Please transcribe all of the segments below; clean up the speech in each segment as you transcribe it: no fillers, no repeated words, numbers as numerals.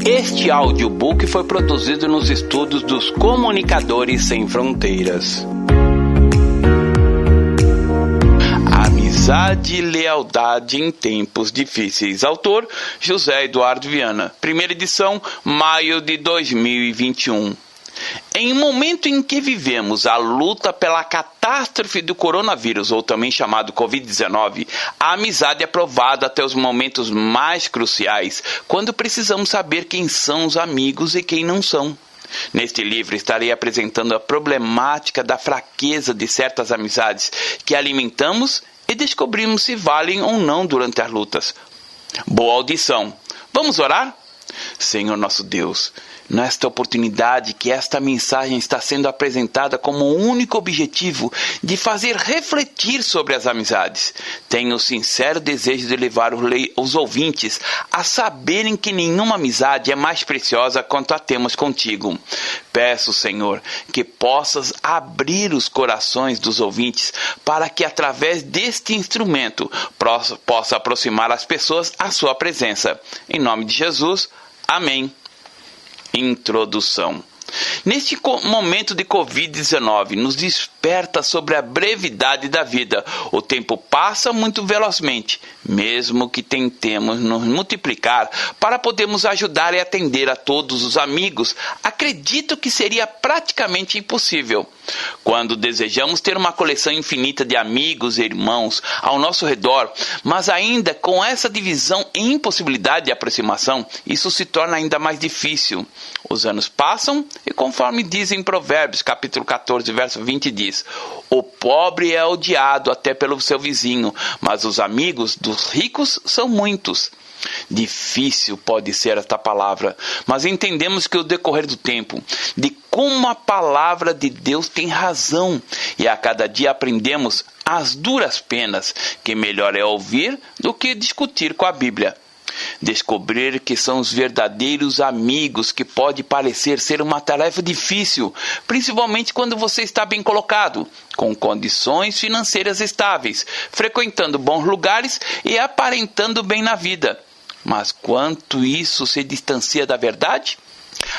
Este audiobook foi produzido nos estúdios dos Comunicadores Sem Fronteiras. Amizade e lealdade em tempos difíceis. Autor, José Eduardo Viana. Primeira edição, maio de 2021. Em um momento em que vivemos a luta pela catástrofe do coronavírus, ou também chamado Covid-19, a amizade é provada até os momentos mais cruciais, quando precisamos saber quem são os amigos e quem não são. Neste livro estarei apresentando a problemática da fraqueza de certas amizades que alimentamos e descobrimos se valem ou não durante as lutas. Boa audição! Vamos orar? Senhor nosso Deus, nesta oportunidade que esta mensagem está sendo apresentada como o único objetivo de fazer refletir sobre as amizades, tenho o sincero desejo de levar os ouvintes a saberem que nenhuma amizade é mais preciosa quanto a temos contigo. Peço, Senhor, que possas abrir os corações dos ouvintes para que através deste instrumento possa aproximar as pessoas à sua presença. Em nome de Jesus, amém. Introdução. Neste momento de Covid-19, nos desperta sobre a brevidade da vida. O tempo passa muito velozmente, mesmo que tentemos nos multiplicar para podermos ajudar e atender a todos os amigos. Acredito que seria praticamente impossível. Quando desejamos ter uma coleção infinita de amigos e irmãos ao nosso redor, mas ainda com essa divisão e impossibilidade de aproximação, isso se torna ainda mais difícil. Os anos passam e, conforme dizem Provérbios, capítulo 14, verso 20, diz: o pobre é odiado até pelo seu vizinho, mas os amigos dos ricos são muitos. Difícil pode ser esta palavra, mas entendemos que o decorrer do tempo, de como a palavra de Deus tem razão, e a cada dia aprendemos as duras penas, que melhor é ouvir do que discutir com a Bíblia. Descobrir que são os verdadeiros amigos, que pode parecer ser uma tarefa difícil, principalmente quando você está bem colocado, com condições financeiras estáveis, frequentando bons lugares e aparentando bem na vida. Mas quanto isso se distancia da verdade?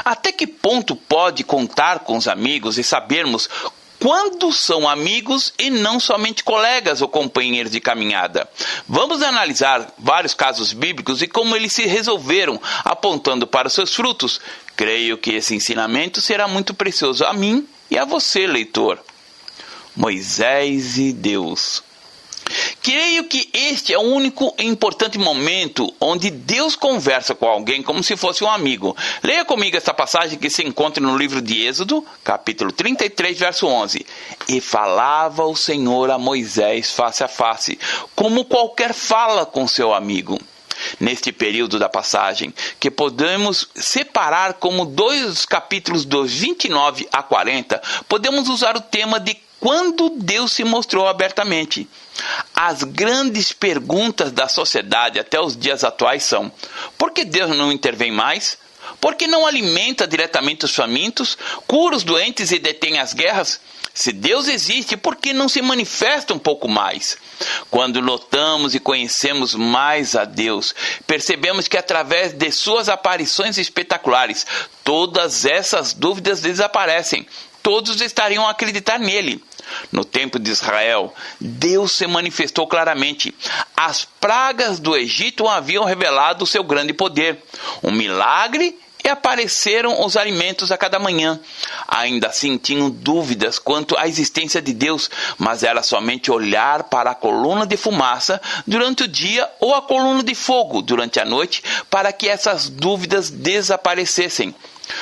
Até que ponto pode contar com os amigos e sabermos quando são amigos e não somente colegas ou companheiros de caminhada? Vamos analisar vários casos bíblicos e como eles se resolveram, apontando para os seus frutos. Creio que esse ensinamento será muito precioso a mim e a você, leitor. Moisés e Deus. Creio que este é o único e importante momento onde Deus conversa com alguém como se fosse um amigo. Leia comigo esta passagem que se encontra no livro de Êxodo, capítulo 33, verso 11. E falava o Senhor a Moisés face a face, como qualquer fala com seu amigo. Neste período da passagem, que podemos separar como dois capítulos dos 29 a 40, podemos usar o tema de quando Deus se mostrou abertamente. As grandes perguntas da sociedade até os dias atuais são: por que Deus não intervém mais? Por que não alimenta diretamente os famintos, cura os doentes e detém as guerras? Se Deus existe, por que não se manifesta um pouco mais? Quando notamos e conhecemos mais a Deus, percebemos que através de suas aparições espetaculares, todas essas dúvidas desaparecem. Todos estariam a acreditar nele. No tempo de Israel, Deus se manifestou claramente. As pragas do Egito haviam revelado o seu grande poder. Um milagre e apareceram os alimentos a cada manhã. Ainda assim tinham dúvidas quanto à existência de Deus, mas era somente olhar para a coluna de fumaça durante o dia ou a coluna de fogo durante a noite para que essas dúvidas desaparecessem.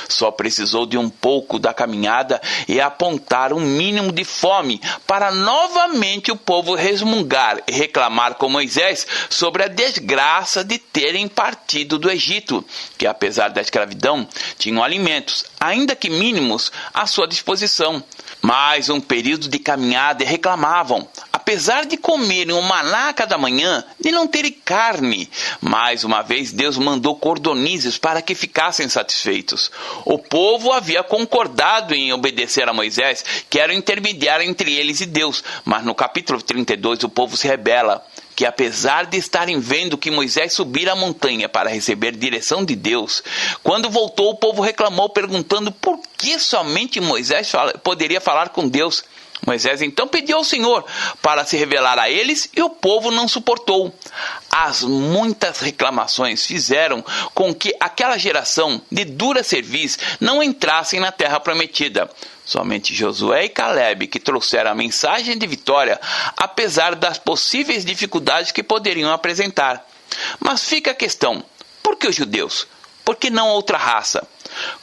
Só precisou de um pouco da caminhada e apontar um mínimo de fome para novamente o povo resmungar e reclamar com Moisés sobre a desgraça de terem partido do Egito, que apesar da escravidão, tinham alimentos, ainda que mínimos, à sua disposição. Mais um período de caminhada e reclamavam, apesar de comerem o maná a cada manhã, de não terem carne. Mais uma vez Deus mandou cordonizes para que ficassem satisfeitos. O povo havia concordado em obedecer a Moisés, que era o intermediário entre eles e Deus, mas no capítulo 32 o povo se rebela, que apesar de estarem vendo que Moisés subira a montanha para receber direção de Deus, quando voltou o povo reclamou perguntando por que somente Moisés poderia falar com Deus. Moisés então pediu ao Senhor para se revelar a eles e o povo não suportou. As muitas reclamações fizeram com que aquela geração de dura cerviz não entrassem na terra prometida. Somente Josué e Caleb que trouxeram a mensagem de vitória, apesar das possíveis dificuldades que poderiam apresentar. Mas fica a questão, por que os judeus? Por que não outra raça?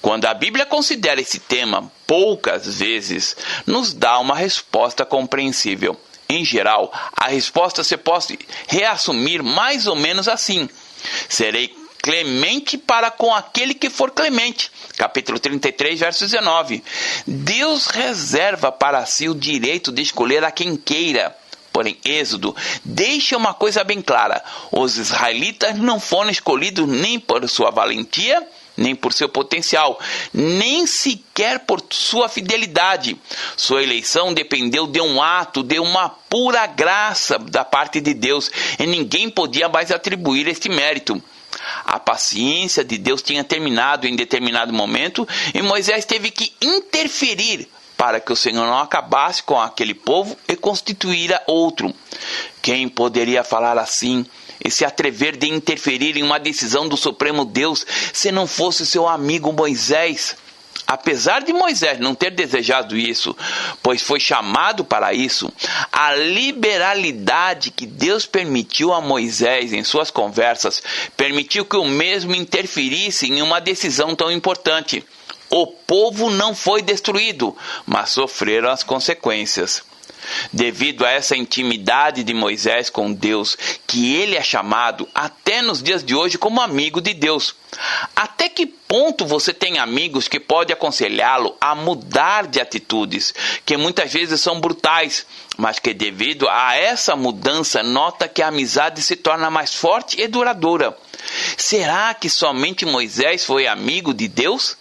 Quando a Bíblia considera esse tema, poucas vezes nos dá uma resposta compreensível. Em geral, a resposta se pode reassumir mais ou menos assim: serei clemente para com aquele que for clemente. Capítulo 33, verso 19. Deus reserva para si o direito de escolher a quem queira. Porém, Êxodo deixa uma coisa bem clara: os israelitas não foram escolhidos nem por sua valentia, nem por seu potencial, nem sequer por sua fidelidade. Sua eleição dependeu de um ato, de uma pura graça da parte de Deus, e ninguém podia mais atribuir este mérito. A paciência de Deus tinha terminado em determinado momento, e Moisés teve que interferir para que o Senhor não acabasse com aquele povo e constituíra outro. Quem poderia falar assim e se atrever de interferir em uma decisão do Supremo Deus se não fosse seu amigo Moisés? Apesar de Moisés não ter desejado isso, pois foi chamado para isso, a liberalidade que Deus permitiu a Moisés em suas conversas permitiu que o mesmo interferisse em uma decisão tão importante. O povo não foi destruído, mas sofreram as consequências. Devido a essa intimidade de Moisés com Deus, que ele é chamado até nos dias de hoje como amigo de Deus. Até que ponto você tem amigos que podem aconselhá-lo a mudar de atitudes, que muitas vezes são brutais, mas que devido a essa mudança nota que a amizade se torna mais forte e duradoura? Será que somente Moisés foi amigo de Deus?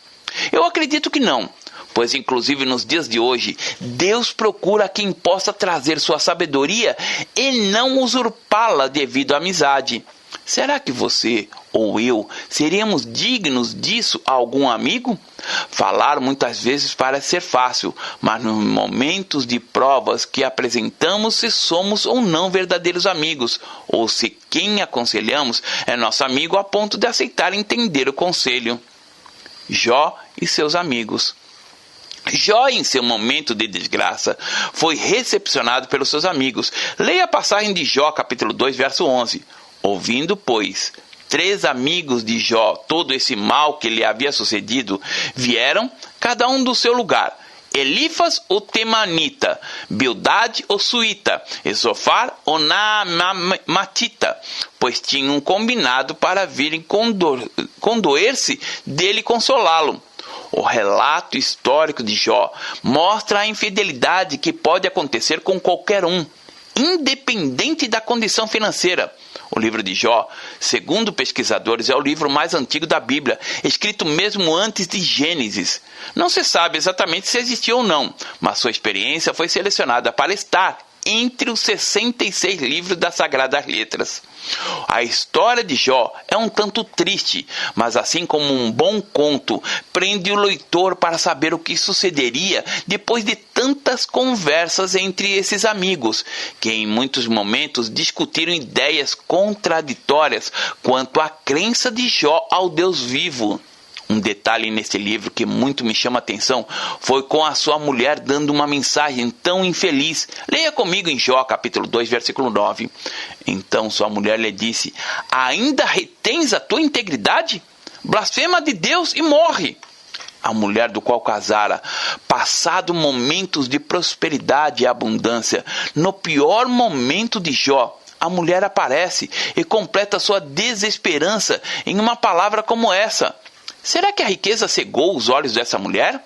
Eu acredito que não, pois inclusive nos dias de hoje, Deus procura quem possa trazer sua sabedoria e não usurpá-la devido à amizade. Será que você ou eu seríamos dignos disso a algum amigo? Falar muitas vezes parece ser fácil, mas nos momentos de provas que apresentamos se somos ou não verdadeiros amigos, ou se quem aconselhamos é nosso amigo a ponto de aceitar e entender o conselho. Jó e seus amigos. Jó, em seu momento de desgraça, foi recepcionado pelos seus amigos. Leia a passagem de Jó, capítulo 2, verso 11. Ouvindo, pois, 3 amigos de Jó todo esse mal que lhe havia sucedido, vieram, cada um do seu lugar. Elifas o Temanita, Bildade o Suíta, e Zofar o Naamatita, pois tinham combinado para virem condoer-se dele e consolá-lo. O relato histórico de Jó mostra a infidelidade que pode acontecer com qualquer um, independente da condição financeira. O livro de Jó, segundo pesquisadores, é o livro mais antigo da Bíblia, escrito mesmo antes de Gênesis. Não se sabe exatamente se existiu ou não, mas sua experiência foi selecionada para estar entre os 66 livros das Sagradas Letras. A história de Jó é um tanto triste, mas assim como um bom conto, prende o leitor para saber o que sucederia depois de tantas conversas entre esses amigos, que em muitos momentos discutiram ideias contraditórias quanto à crença de Jó ao Deus vivo. Um detalhe nesse livro que muito me chama a atenção foi com a sua mulher dando uma mensagem tão infeliz. Leia comigo em Jó, capítulo 2, versículo 9. Então sua mulher lhe disse: ainda retens a tua integridade? Blasfema de Deus e morre. A mulher do qual casara, passado momentos de prosperidade e abundância, no pior momento de Jó, a mulher aparece e completa sua desesperança em uma palavra como essa. Será que a riqueza cegou os olhos dessa mulher?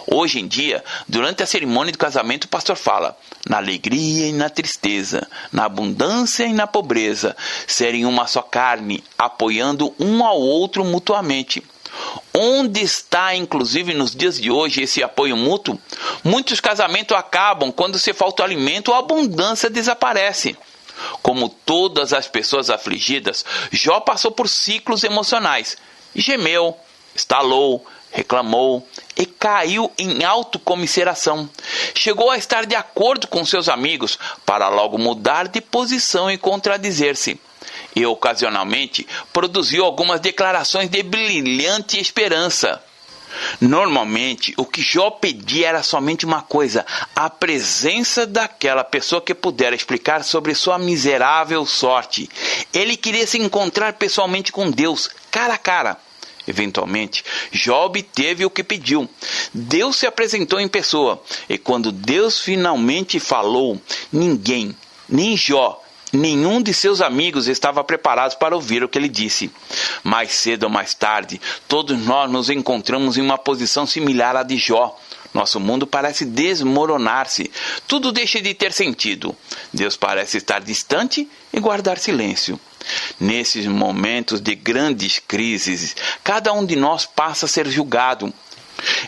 Hoje em dia, durante a cerimônia de casamento, o pastor fala: na alegria e na tristeza, na abundância e na pobreza, serem uma só carne, apoiando um ao outro mutuamente. Onde está, inclusive nos dias de hoje, esse apoio mútuo? Muitos casamentos acabam quando se falta alimento ou a abundância desaparece. Como todas as pessoas afligidas, Jó passou por ciclos emocionais. Gemeu, estalou, reclamou e caiu em autocomiseração. Chegou a estar de acordo com seus amigos para logo mudar de posição e contradizer-se. E ocasionalmente produziu algumas declarações de brilhante esperança. Normalmente, o que Jó pedia era somente uma coisa: a presença daquela pessoa que pudera explicar sobre sua miserável sorte. Ele queria se encontrar pessoalmente com Deus, cara a cara. Eventualmente, Jó obteve o que pediu. Deus se apresentou em pessoa, e quando Deus finalmente falou, ninguém, nem Jó, nenhum de seus amigos estava preparado para ouvir o que ele disse. Mais cedo ou mais tarde, todos nós nos encontramos em uma posição similar à de Jó. Nosso mundo parece desmoronar-se. Tudo deixa de ter sentido. Deus parece estar distante e guardar silêncio. Nesses momentos de grandes crises, cada um de nós passa a ser julgado.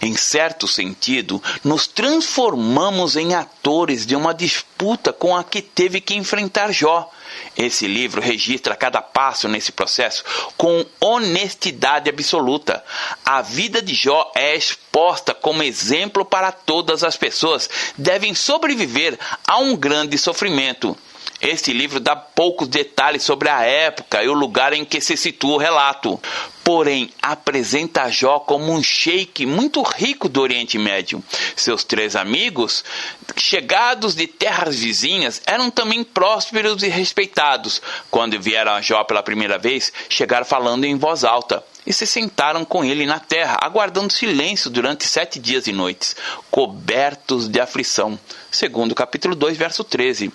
Em certo sentido, nos transformamos em atores de uma disputa com a que teve que enfrentar Jó. Esse livro registra cada passo nesse processo com honestidade absoluta. A vida de Jó é exposta como exemplo para todas as pessoas devem sobreviver a um grande sofrimento. Este livro dá poucos detalhes sobre a época e o lugar em que se situa o relato. Porém, apresenta Jó como um sheik muito rico do Oriente Médio. Seus 3 amigos, chegados de terras vizinhas, eram também prósperos e respeitados. Quando vieram a Jó pela primeira vez, chegaram falando em voz alta e se sentaram com ele na terra, aguardando silêncio durante 7 dias e noites, cobertos de aflição. Segundo capítulo 2, verso 13.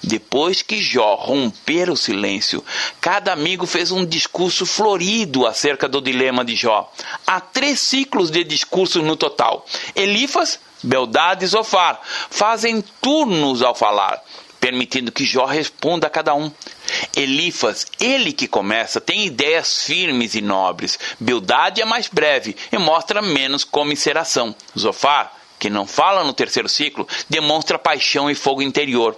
Depois que Jó romper o silêncio, cada amigo fez um discurso florido acerca do dilema de Jó. Há 3 ciclos de discursos no total. Elifas, Bildade e Zofar fazem turnos ao falar, permitindo que Jó responda a cada um. Elifas, ele que começa, tem ideias firmes e nobres. Bildade é mais breve e mostra menos comiseração. Zofar, que não fala no 3º ciclo, demonstra paixão e fogo interior.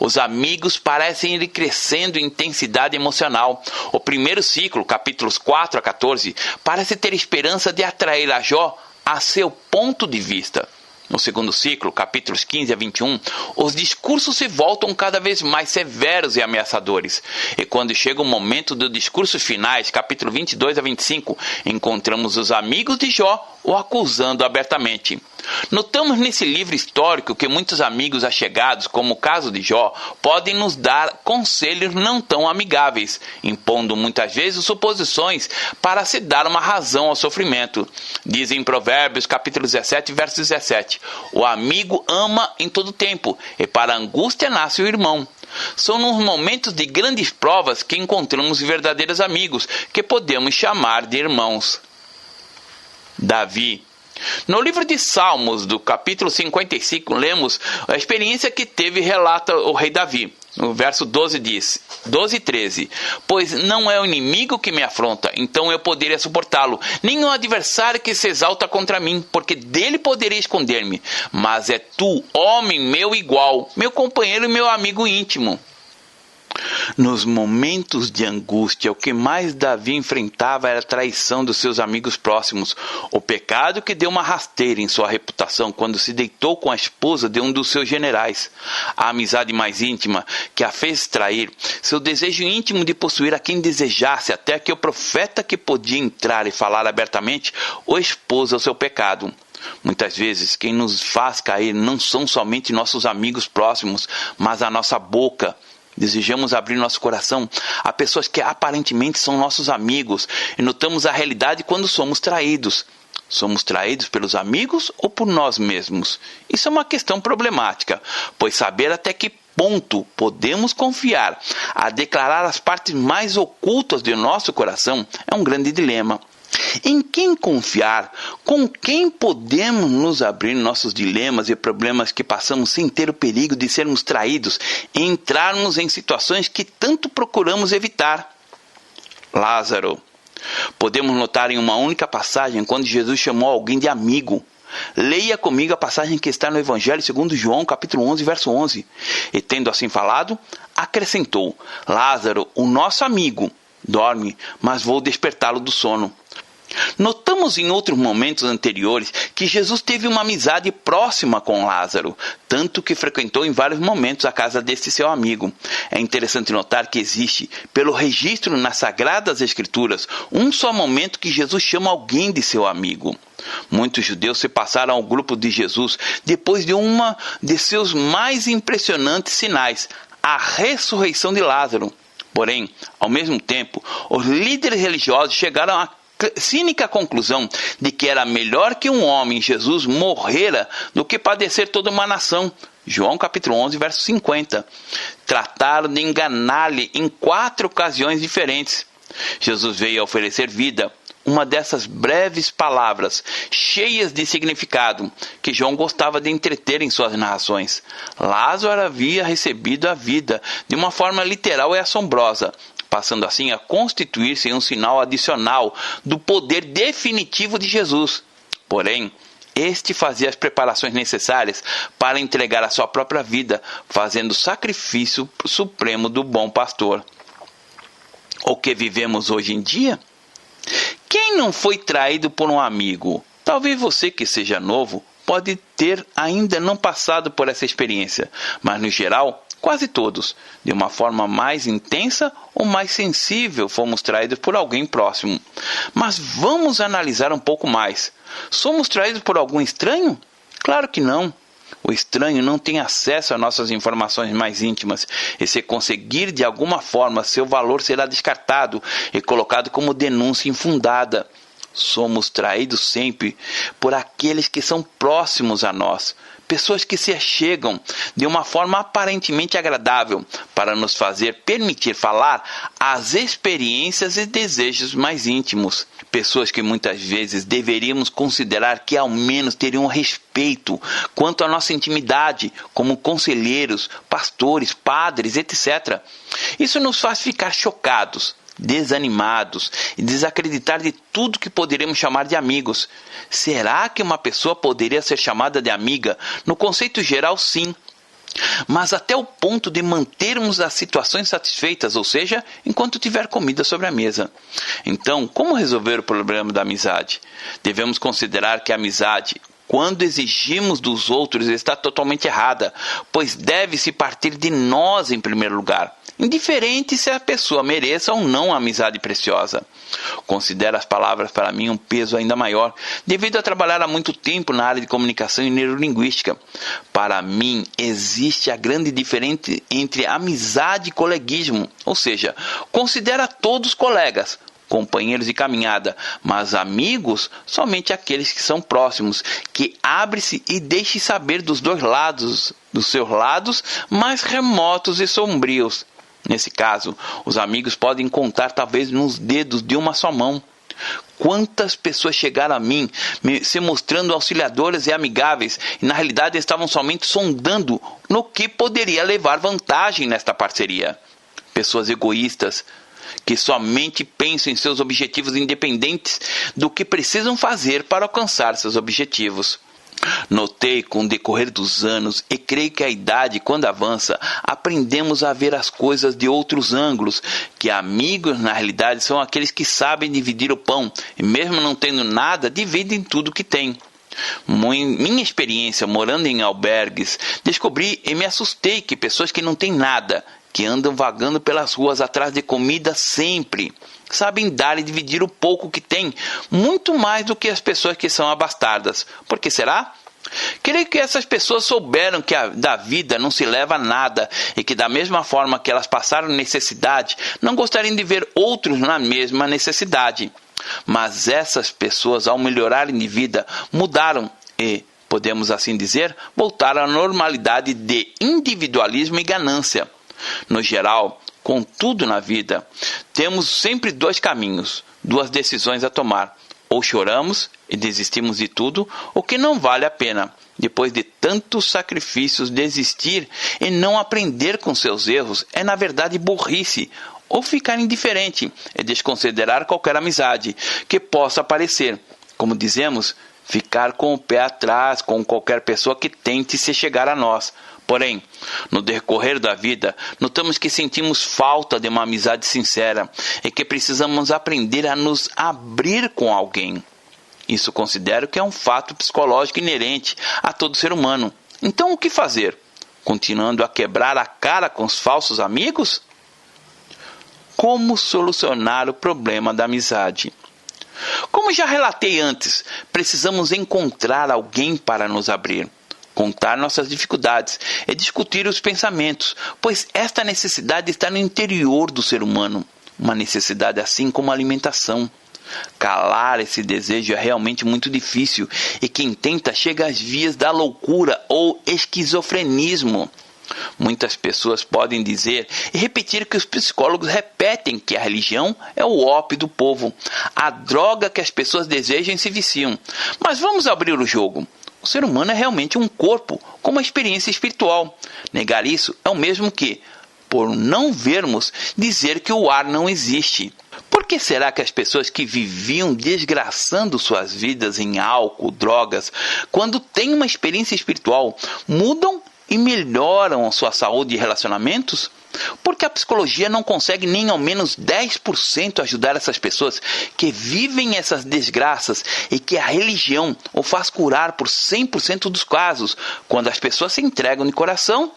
Os amigos parecem ir crescendo em intensidade emocional. O 1º ciclo, capítulos 4 a 14, parece ter esperança de atrair a Jó a seu ponto de vista. No 2º ciclo, capítulos 15 a 21, os discursos se voltam cada vez mais severos e ameaçadores. E quando chega o momento dos discursos finais, capítulo 22 a 25, encontramos os amigos de Jó o acusando abertamente. Notamos nesse livro histórico que muitos amigos achegados, como o caso de Jó, podem nos dar conselhos não tão amigáveis, impondo muitas vezes suposições para se dar uma razão ao sofrimento. Diz em Provérbios capítulo 17, verso 17, o amigo ama em todo tempo, e para a angústia nasce o irmão. São nos momentos de grandes provas que encontramos verdadeiros amigos, que podemos chamar de irmãos. Davi. No livro de Salmos, do capítulo 55, lemos a experiência que teve e relata o rei Davi. No verso 12 diz, 12 e 13, pois não é o inimigo que me afronta, então eu poderia suportá-lo, nem o adversário que se exalta contra mim, porque dele poderia esconder-me. Mas é tu, homem meu igual, meu companheiro e meu amigo íntimo. Nos momentos de angústia, o que mais Davi enfrentava era a traição dos seus amigos próximos, o pecado que deu uma rasteira em sua reputação quando se deitou com a esposa de um dos seus generais, a amizade mais íntima que a fez trair, seu desejo íntimo de possuir a quem desejasse, até que o profeta que podia entrar e falar abertamente o expôs ao seu pecado. Muitas vezes, quem nos faz cair não são somente nossos amigos próximos, mas a nossa boca. Desejamos abrir nosso coração a pessoas que aparentemente são nossos amigos e notamos a realidade quando somos traídos. Somos traídos pelos amigos ou por nós mesmos? Isso é uma questão problemática, pois saber até que ponto podemos confiar a declarar as partes mais ocultas de nosso coração é um grande dilema. Em quem confiar? Com quem podemos nos abrir nossos dilemas e problemas que passamos sem ter o perigo de sermos traídos e entrarmos em situações que tanto procuramos evitar? Lázaro. Podemos notar em uma única passagem quando Jesus chamou alguém de amigo. Leia comigo a passagem que está no Evangelho segundo João, capítulo 11, verso 11. E tendo assim falado, acrescentou: Lázaro, o nosso amigo, dorme, mas vou despertá-lo do sono. Notamos em outros momentos anteriores que Jesus teve uma amizade próxima com Lázaro, tanto que frequentou em vários momentos a casa deste seu amigo. É interessante notar que existe, pelo registro nas Sagradas Escrituras, um só momento que Jesus chama alguém de seu amigo. Muitos judeus se passaram ao grupo de Jesus depois de uma de seus mais impressionantes sinais, a ressurreição de Lázaro. Porém, ao mesmo tempo, os líderes religiosos chegaram à cínica conclusão de que era melhor que um homem, Jesus, morrera do que padecer toda uma nação. João capítulo 11, verso 50. Trataram de enganar-lhe em 4 ocasiões diferentes. Jesus veio a oferecer vida. Uma dessas breves palavras, cheias de significado, que João gostava de entreter em suas narrações. Lázaro havia recebido a vida de uma forma literal e assombrosa, passando assim a constituir-se em um sinal adicional do poder definitivo de Jesus. Porém, este fazia as preparações necessárias para entregar a sua própria vida, fazendo o sacrifício supremo do bom pastor. O que vivemos hoje em dia? Quem não foi traído por um amigo? Talvez você que seja novo pode ter ainda não passado por essa experiência, mas no geral, quase todos, de uma forma mais intensa ou mais sensível, fomos traídos por alguém próximo. Mas vamos analisar um pouco mais. Somos traídos por algum estranho? Claro que não. O estranho não tem acesso às nossas informações mais íntimas, e se conseguir de alguma forma, seu valor será descartado e colocado como denúncia infundada. Somos traídos sempre por aqueles que são próximos a nós, pessoas que se achegam de uma forma aparentemente agradável para nos permitir falar as experiências e desejos mais íntimos. Pessoas que muitas vezes deveríamos considerar que ao menos teriam respeito quanto à nossa intimidade, como conselheiros, pastores, padres, etc. Isso nos faz ficar chocados, desanimados e desacreditar de tudo que poderíamos chamar de amigos. Será que uma pessoa poderia ser chamada de amiga? No conceito geral, sim. Mas até o ponto de mantermos as situações satisfeitas, ou seja, enquanto tiver comida sobre a mesa. Então, como resolver o problema da amizade? Devemos considerar que a amizade, quando exigimos dos outros, está totalmente errada, pois deve-se partir de nós em primeiro lugar, indiferente se a pessoa mereça ou não a amizade preciosa. Considero as palavras para mim um peso ainda maior, devido a trabalhar há muito tempo na área de comunicação e neurolinguística. Para mim, existe a grande diferença entre amizade e coleguismo, ou seja, considera todos colegas, companheiros de caminhada, mas amigos somente aqueles que são próximos, que abre-se e deixe saber dos dois lados, dos seus lados mais remotos e sombrios. Nesse caso, os amigos podem contar talvez nos dedos de uma só mão. Quantas pessoas chegaram a mim se mostrando auxiliadoras e amigáveis e na realidade estavam somente sondando no que poderia levar vantagem nesta parceria. Pessoas egoístas que somente pensam em seus objetivos independentes do que precisam fazer para alcançar seus objetivos. Notei com o decorrer dos anos, e creio que a idade, quando avança, aprendemos a ver as coisas de outros ângulos, que amigos, na realidade, são aqueles que sabem dividir o pão, e mesmo não tendo nada, dividem tudo que têm. Minha experiência morando em albergues, descobri e me assustei que pessoas que não têm nada, que andam vagando pelas ruas atrás de comida sempre, sabem dar e dividir o pouco que têm, muito mais do que as pessoas que são abastadas. Por que será? Creio que essas pessoas souberam que da vida não se leva a nada e que da mesma forma que elas passaram necessidade, não gostariam de ver outros na mesma necessidade. Mas essas pessoas, ao melhorarem de vida, mudaram e, podemos assim dizer, voltaram à normalidade de individualismo e ganância. No geral, contudo na vida, temos sempre 2 caminhos, 2 decisões a tomar. Ou choramos e desistimos de tudo, ou que não vale a pena, depois de tantos sacrifícios, desistir e não aprender com seus erros é na verdade burrice, ou ficar indiferente e desconsiderar qualquer amizade que possa aparecer. Como dizemos, ficar com o pé atrás com qualquer pessoa que tente se chegar a nós. Porém, no decorrer da vida, notamos que sentimos falta de uma amizade sincera e que precisamos aprender a nos abrir com alguém. Isso considero que é um fato psicológico inerente a todo ser humano. Então, o que fazer? Continuando a quebrar a cara com os falsos amigos? Como solucionar o problema da amizade? Como já relatei antes, precisamos encontrar alguém para nos abrir, contar nossas dificuldades e discutir os pensamentos, pois esta necessidade está no interior do ser humano, uma necessidade assim como a alimentação. Calar esse desejo é realmente muito difícil e quem tenta chega às vias da loucura ou esquizofrenismo. Muitas pessoas podem dizer e repetir que os psicólogos repetem que a religião é o ópio do povo, a droga que as pessoas desejam e se viciam. Mas vamos abrir o jogo. O ser humano é realmente um corpo com uma experiência espiritual. Negar isso é o mesmo que, por não vermos, dizer que o ar não existe. Por que será que as pessoas que viviam desgraçando suas vidas em álcool, drogas, quando têm uma experiência espiritual, mudam e melhoram a sua saúde e relacionamentos? Porque a psicologia não consegue nem ao menos 10% ajudar essas pessoas que vivem essas desgraças e que a religião o faz curar por 100% dos casos, quando as pessoas se entregam de coração?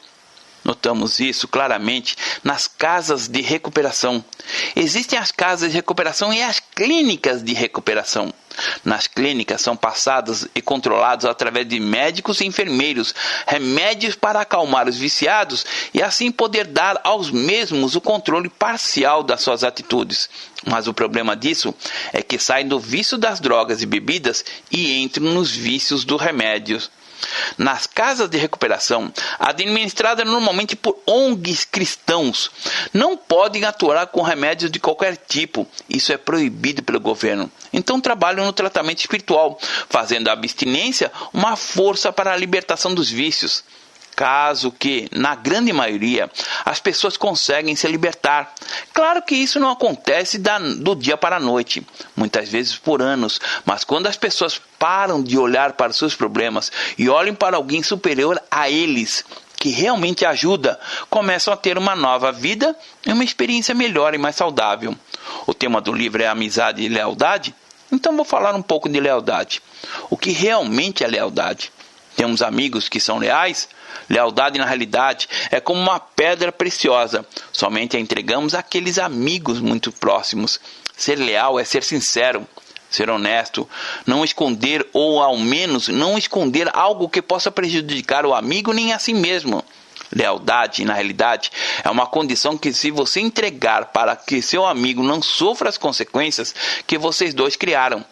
Notamos isso claramente nas casas de recuperação. Existem as casas de recuperação e as clínicas de recuperação. Nas clínicas são passados e controlados através de médicos e enfermeiros remédios para acalmar os viciados e assim poder dar aos mesmos o controle parcial das suas atitudes. Mas o problema disso é que saem do vício das drogas e bebidas e entram nos vícios dos remédios. Nas casas de recuperação, administradas normalmente por ONGs cristãos, não podem atuar com remédios de qualquer tipo. Isso é proibido pelo governo. Então trabalham no tratamento espiritual, fazendo a abstinência uma força para a libertação dos vícios. Caso que, na grande maioria, as pessoas conseguem se libertar. Claro que isso não acontece do dia para a noite, muitas vezes por anos, mas quando as pessoas param de olhar para os seus problemas e olham para alguém superior a eles, que realmente ajuda, começam a ter uma nova vida e uma experiência melhor e mais saudável. O tema do livro é amizade e lealdade, então vou falar um pouco de lealdade. O que realmente é lealdade? Temos amigos que são leais? Lealdade, na realidade, é como uma pedra preciosa. Somente a entregamos àqueles amigos muito próximos. Ser leal é ser sincero, ser honesto, não esconder ou, ao menos, não esconder algo que possa prejudicar o amigo nem a si mesmo. Lealdade, na realidade, é uma condição que, se você entregar para que seu amigo não sofra as consequências que vocês dois criaram.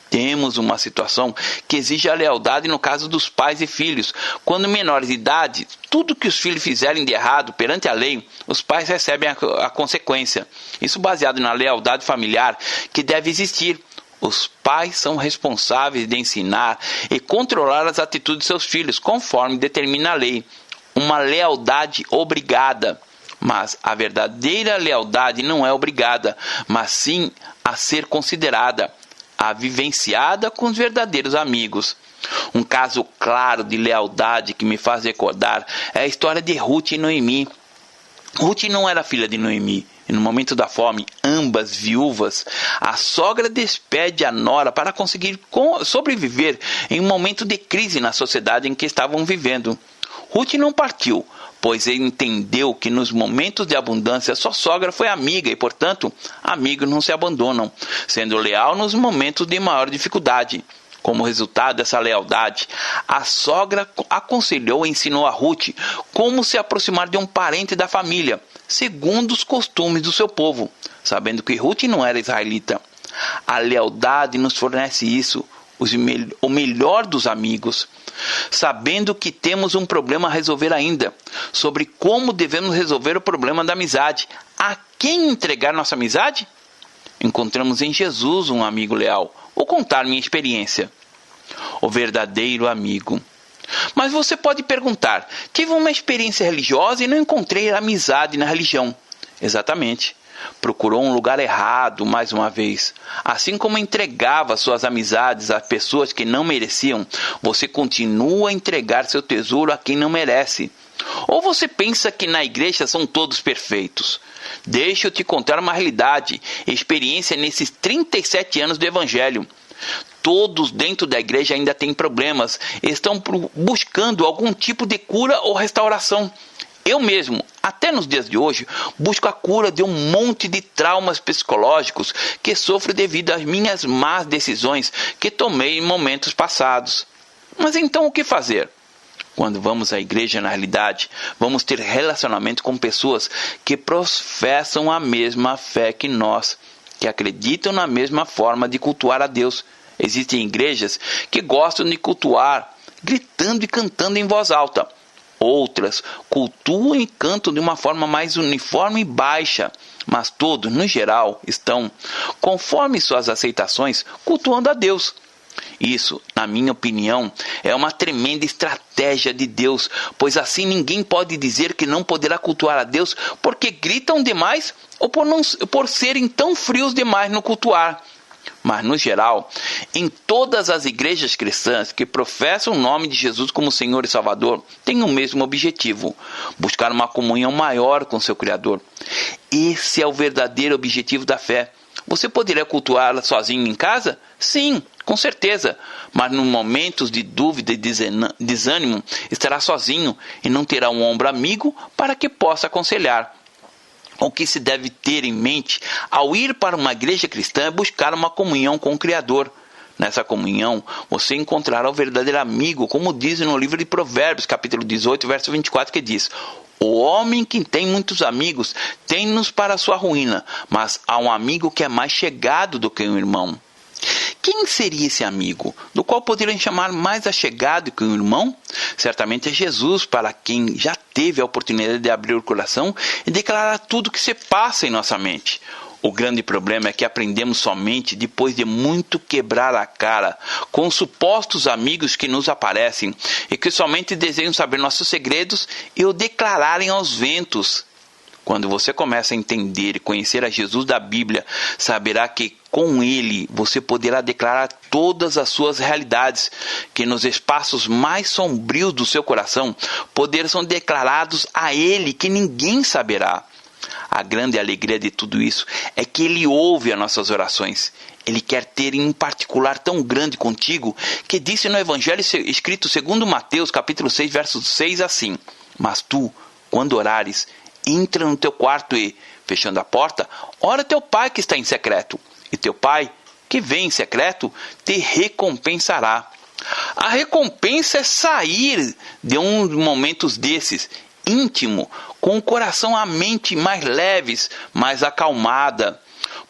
Temos uma situação que exige a lealdade no caso dos pais e filhos. Quando menores de idade, tudo que os filhos fizerem de errado perante a lei, os pais recebem a consequência. Isso baseado na lealdade familiar que deve existir. Os pais são responsáveis de ensinar e controlar as atitudes de seus filhos, conforme determina a lei. Uma lealdade obrigada. Mas a verdadeira lealdade não é obrigada, mas sim a ser considerada. A vivenciada com os verdadeiros amigos. Um caso claro de lealdade que me faz recordar é a história de Ruth e Noemi. Ruth não era filha de Noemi, e no momento da fome, ambas viúvas, a sogra despede a nora para conseguir sobreviver em um momento de crise na sociedade em que estavam vivendo. Ruth não partiu, pois ele entendeu que nos momentos de abundância sua sogra foi amiga e, portanto, amigos não se abandonam, sendo leal nos momentos de maior dificuldade. Como resultado dessa lealdade, a sogra aconselhou e ensinou a Ruth como se aproximar de um parente da família, segundo os costumes do seu povo, sabendo que Ruth não era israelita. A lealdade nos fornece isso, o melhor dos amigos. Sabendo que temos um problema a resolver ainda, sobre como devemos resolver o problema da amizade. A quem entregar nossa amizade? Encontramos em Jesus um amigo leal. Vou contar minha experiência. O verdadeiro amigo. Mas você pode perguntar, tive uma experiência religiosa e não encontrei amizade na religião. Exatamente. Procurou um lugar errado mais uma vez. Assim como entregava suas amizades a pessoas que não mereciam, você continua a entregar seu tesouro a quem não merece. Ou você pensa que na igreja são todos perfeitos? Deixa eu te contar uma realidade, experiência nesses 37 anos do Evangelho. Todos dentro da igreja ainda têm problemas, estão buscando algum tipo de cura ou restauração. Eu mesmo, até nos dias de hoje, busco a cura de um monte de traumas psicológicos que sofro devido às minhas más decisões que tomei em momentos passados. Mas então o que fazer? Quando vamos à igreja, na realidade, vamos ter relacionamento com pessoas que professam a mesma fé que nós, que acreditam na mesma forma de cultuar a Deus. Existem igrejas que gostam de cultuar, gritando e cantando em voz alta. Outras cultuam e cantam de uma forma mais uniforme e baixa, mas todos, no geral, estão, conforme suas aceitações, cultuando a Deus. Isso, na minha opinião, é uma tremenda estratégia de Deus, pois assim ninguém pode dizer que não poderá cultuar a Deus porque gritam demais ou por serem tão frios demais no cultuar. Mas, no geral, em todas as igrejas cristãs que professam o nome de Jesus como Senhor e Salvador, têm o mesmo objetivo: buscar uma comunhão maior com seu Criador. Esse é o verdadeiro objetivo da fé. Você poderia cultuá-la sozinho em casa? Sim, com certeza. Mas nos momentos de dúvida e desânimo, estará sozinho e não terá um ombro amigo para que possa aconselhar. O que se deve ter em mente ao ir para uma igreja cristã é buscar uma comunhão com o Criador. Nessa comunhão, você encontrará o verdadeiro amigo, como diz no livro de Provérbios, capítulo 18, verso 24, que diz: o homem que tem muitos amigos tem-nos para a sua ruína, mas há um amigo que é mais chegado do que um irmão. Quem seria esse amigo, do qual poderiam chamar mais achegado que um irmão? Certamente é Jesus, para quem já teve a oportunidade de abrir o coração e declarar tudo o que se passa em nossa mente. O grande problema é que aprendemos somente depois de muito quebrar a cara com supostos amigos que nos aparecem e que somente desejam saber nossos segredos e o declararem aos ventos. Quando você começa a entender e conhecer a Jesus da Bíblia, saberá que com Ele você poderá declarar todas as suas realidades, que nos espaços mais sombrios do seu coração poderão ser declarados a Ele, que ninguém saberá. A grande alegria de tudo isso é que Ele ouve as nossas orações. Ele quer ter em particular tão grande contigo, que disse no Evangelho escrito segundo Mateus, capítulo 6, verso 6, assim: mas tu, quando orares, entra no teu quarto e, fechando a porta, ora teu pai que está em secreto. E teu pai, que vem em secreto, te recompensará. A recompensa é sair de uns momentos desses, íntimo, com o coração e a mente mais leves, mais acalmada.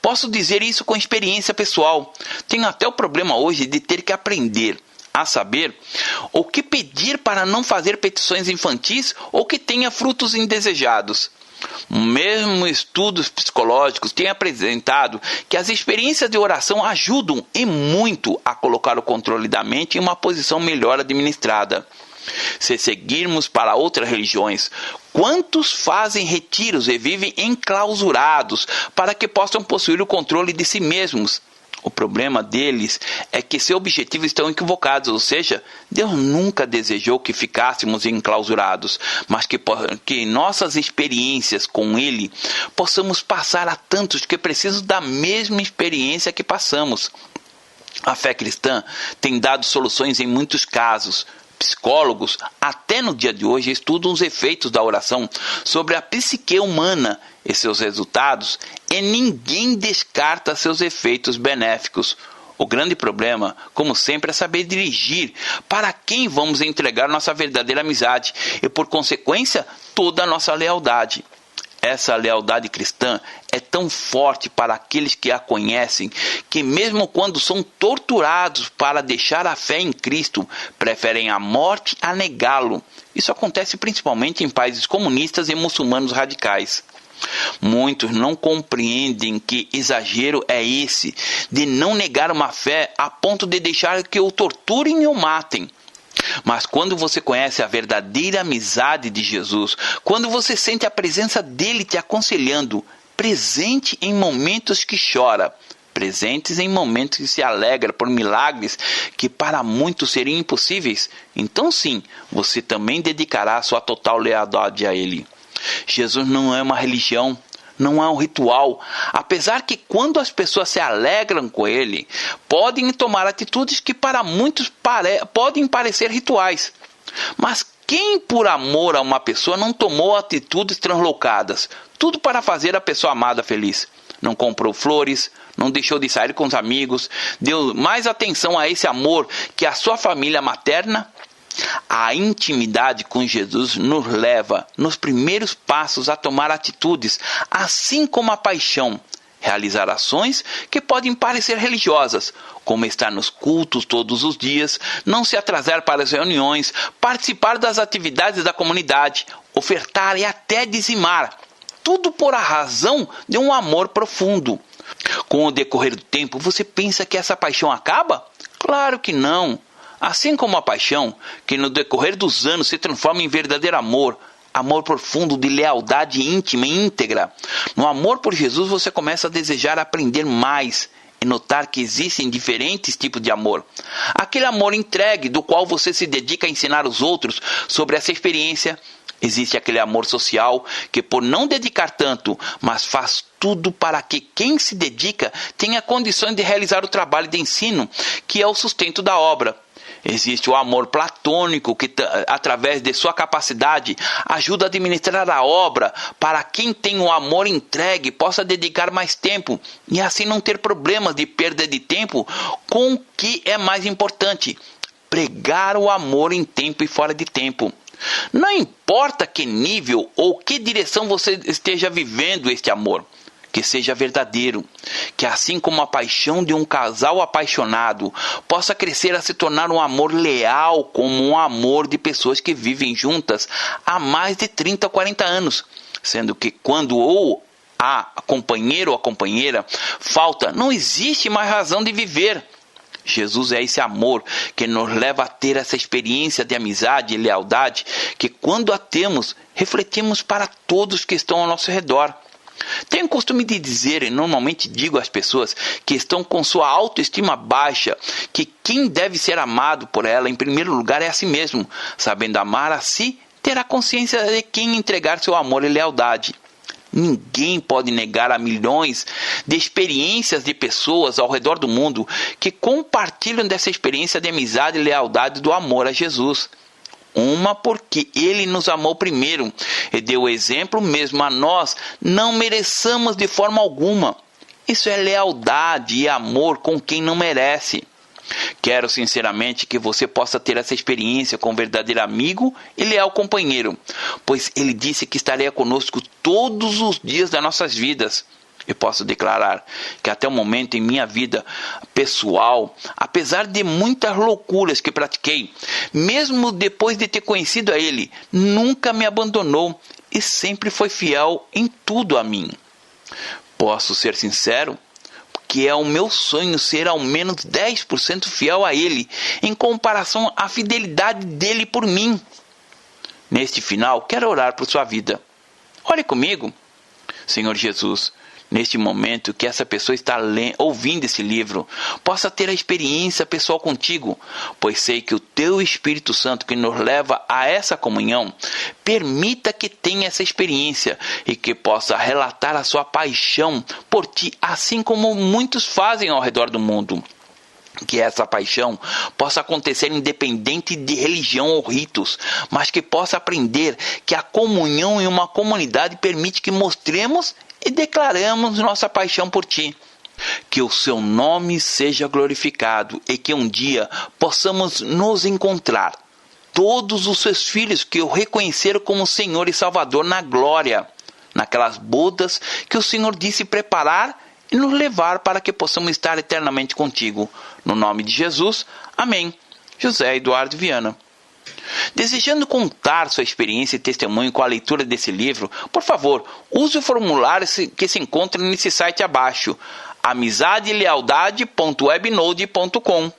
Posso dizer isso com experiência pessoal. Tenho até o problema hoje de ter que aprender a saber o que pedir para não fazer petições infantis ou que tenha frutos indesejados. Mesmo estudos psicológicos têm apresentado que as experiências de oração ajudam e muito a colocar o controle da mente em uma posição melhor administrada. Se seguirmos para outras religiões, quantos fazem retiros e vivem enclausurados para que possam possuir o controle de si mesmos? O problema deles é que seus objetivos estão equivocados, ou seja, Deus nunca desejou que ficássemos enclausurados, mas que nossas experiências com Ele possamos passar a tantos que precisam da mesma experiência que passamos. A fé cristã tem dado soluções em muitos casos. Psicólogos, até no dia de hoje, estudam os efeitos da oração sobre a psique humana e seus resultados, e ninguém descarta seus efeitos benéficos. O grande problema, como sempre, é saber dirigir para quem vamos entregar nossa verdadeira amizade e, por consequência, toda a nossa lealdade. Essa lealdade cristã é tão forte para aqueles que a conhecem, que mesmo quando são torturados para deixar a fé em Cristo, preferem a morte a negá-lo. Isso acontece principalmente em países comunistas e muçulmanos radicais. Muitos não compreendem que exagero é esse, de não negar uma fé a ponto de deixar que o torturem e o matem. Mas quando você conhece a verdadeira amizade de Jesus, quando você sente a presença dele te aconselhando, presente em momentos que chora, presentes em momentos que se alegra por milagres que para muitos seriam impossíveis, então sim, você também dedicará sua total lealdade a Ele. Jesus não é uma religião, não é um ritual, apesar que quando as pessoas se alegram com Ele, podem tomar atitudes que para muitos podem parecer rituais. Mas quem por amor a uma pessoa não tomou atitudes translocadas, tudo para fazer a pessoa amada feliz? Não comprou flores, não deixou de sair com os amigos, deu mais atenção a esse amor que a sua família materna? A intimidade com Jesus nos leva, nos primeiros passos, a tomar atitudes, assim como a paixão. Realizar ações que podem parecer religiosas, como estar nos cultos todos os dias, não se atrasar para as reuniões, participar das atividades da comunidade, ofertar e até dizimar. Tudo por a razão de um amor profundo. Com o decorrer do tempo, você pensa que essa paixão acaba? Claro que não. Assim como a paixão, que no decorrer dos anos se transforma em verdadeiro amor, amor profundo de lealdade íntima e íntegra. No amor por Jesus você começa a desejar aprender mais e notar que existem diferentes tipos de amor. Aquele amor entregue, do qual você se dedica a ensinar os outros sobre essa experiência. Existe aquele amor social, que por não dedicar tanto, mas faz tudo para que quem se dedica tenha condições de realizar o trabalho de ensino, que é o sustento da obra. Existe o amor platônico, que através de sua capacidade ajuda a administrar a obra, para quem tem o amor entregue possa dedicar mais tempo e assim não ter problemas de perda de tempo com o que é mais importante: pregar o amor em tempo e fora de tempo. Não importa que nível ou que direção você esteja vivendo este amor, que seja verdadeiro, que assim como a paixão de um casal apaixonado possa crescer a se tornar um amor leal, como um amor de pessoas que vivem juntas há mais de 30 ou 40 anos, sendo que quando ou a companheiro ou a companheira falta, não existe mais razão de viver. Jesus é esse amor que nos leva a ter essa experiência de amizade e lealdade, que quando a temos, refletimos para todos que estão ao nosso redor. Tenho o costume de dizer, e normalmente digo às pessoas que estão com sua autoestima baixa, que quem deve ser amado por ela em primeiro lugar é a si mesmo. Sabendo amar a si, terá consciência de quem entregar seu amor e lealdade. Ninguém pode negar a milhões de experiências de pessoas ao redor do mundo que compartilham dessa experiência de amizade e lealdade do amor a Jesus. Uma porque Ele nos amou primeiro e deu o exemplo mesmo a nós, não mereçamos de forma alguma. Isso é lealdade e amor com quem não merece. Quero sinceramente que você possa ter essa experiência com um verdadeiro amigo e leal companheiro, pois Ele disse que estaria conosco todos os dias das nossas vidas. Eu posso declarar que até o momento em minha vida pessoal, apesar de muitas loucuras que pratiquei, mesmo depois de ter conhecido a Ele, nunca me abandonou e sempre foi fiel em tudo a mim. Posso ser sincero, que é o meu sonho ser ao menos 10% fiel a Ele, em comparação à fidelidade dEle por mim. Neste final, quero orar por sua vida. Ore comigo. Senhor Jesus, neste momento que essa pessoa está ouvindo esse livro, possa ter a experiência pessoal contigo, pois sei que o Teu Espírito Santo que nos leva a essa comunhão, permita que tenha essa experiência e que possa relatar a sua paixão por Ti, assim como muitos fazem ao redor do mundo. Que essa paixão possa acontecer independente de religião ou ritos, mas que possa aprender que a comunhão em uma comunidade permite que mostremos e declaramos nossa paixão por Ti. Que o Seu nome seja glorificado e que um dia possamos nos encontrar, todos os Seus filhos que o reconheceram como Senhor e Salvador na glória, naquelas bodas que o Senhor disse preparar e nos levar para que possamos estar eternamente contigo. No nome de Jesus, amém. José Eduardo Viana. Desejando contar sua experiência e testemunho com a leitura desse livro, por favor, use o formulário que se encontra nesse site abaixo, amizadelealdade.webnode.com.